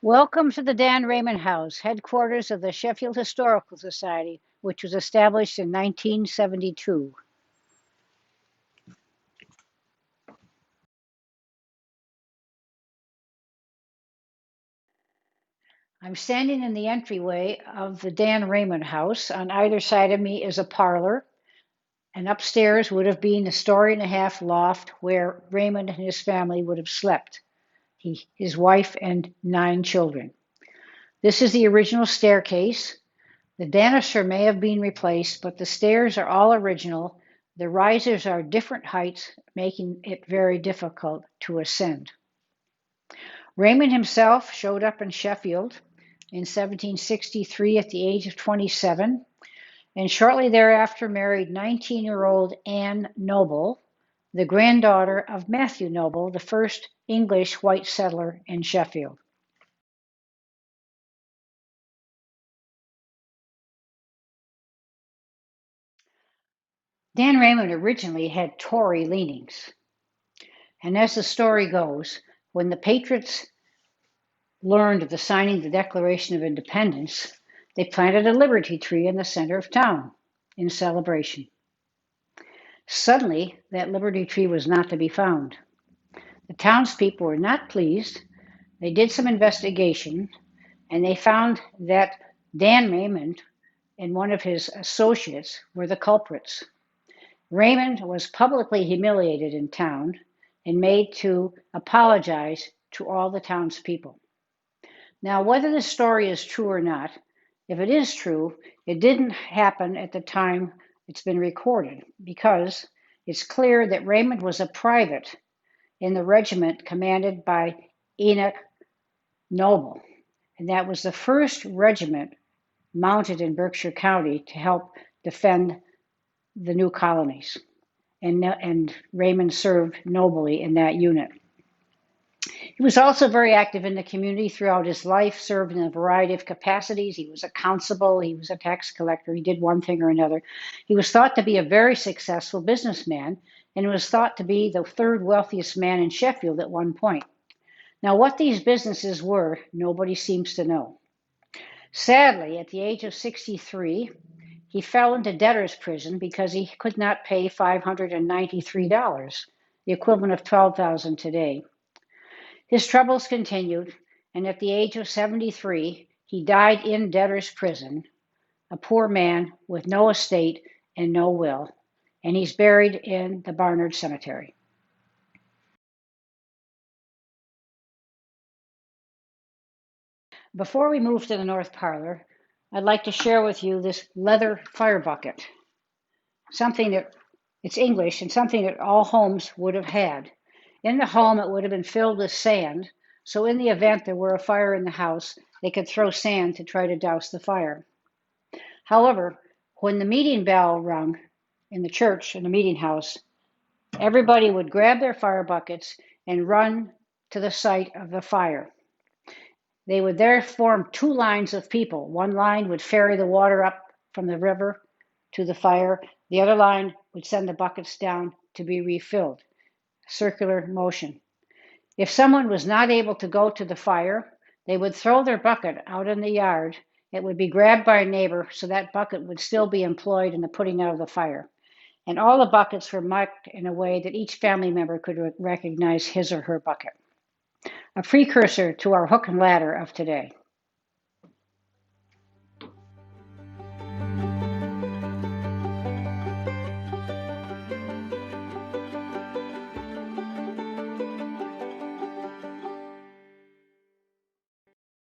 Welcome to the Dan Raymond House, headquarters of the Sheffield Historical Society, which was established in 1972. I'm standing in the entryway of the Dan Raymond House. On either side of me is a parlor, and upstairs would have been a story and a half loft where Raymond and his family would have slept, his wife, and 9 children. This is the original staircase. The banister may have been replaced, but the stairs are all original. The risers are different heights, making it very difficult to ascend. Raymond himself showed up in Sheffield in 1763 at the age of 27, and shortly thereafter married 19-year-old Anne Noble, the granddaughter of Matthew Noble, the first English white settler in Sheffield. Dan Raymond originally had Tory leanings, and as the story goes, when the Patriots learned of the signing of the Declaration of Independence, they planted a liberty tree in the center of town in celebration. Suddenly, that liberty tree was not to be found. The townspeople were not pleased. They did some investigation, and they found that Dan Raymond and one of his associates were the culprits. Raymond was publicly humiliated in town and made to apologize to all the townspeople. Now, whether the story is true or not, if it is true, it didn't happen at the time it's been recorded because it's clear that Raymond was a private in the regiment commanded by Enoch Noble, and that was the first regiment mounted in Berkshire County to help defend the new colonies. And Raymond served nobly in that unit. He was also very active in the community throughout his life, served in a variety of capacities. He was a constable, he was a tax collector, he did one thing or another. He was thought to be a very successful businessman and was thought to be the third wealthiest man in Sheffield at one point. Now, what these businesses were, nobody seems to know. Sadly, at the age of 63, he fell into debtor's prison because he could not pay $593, the equivalent of $12,000 today. His troubles continued, and at the age of 73, he died in debtor's prison, a poor man with no estate and no will, and he's buried in the Barnard Cemetery. Before we move to the north parlor, I'd like to share with you this leather fire bucket, something that it's English and something that all homes would have had. In the home, it would have been filled with sand, so in the event there were a fire in the house, they could throw sand to try to douse the fire. However, when the meeting bell rung in the church, in the meeting house, everybody would grab their fire buckets and run to the site of the fire. They would there form two lines of people. One line would ferry the water up from the river to the fire. The other line would send the buckets down to be refilled. Circular motion. If someone was not able to go to the fire, they would throw their bucket out in the yard. It would be grabbed by a neighbor, so that bucket would still be employed in the putting out of the fire. And all the buckets were marked in a way that each family member could recognize his or her bucket. A precursor to our hook and ladder of today.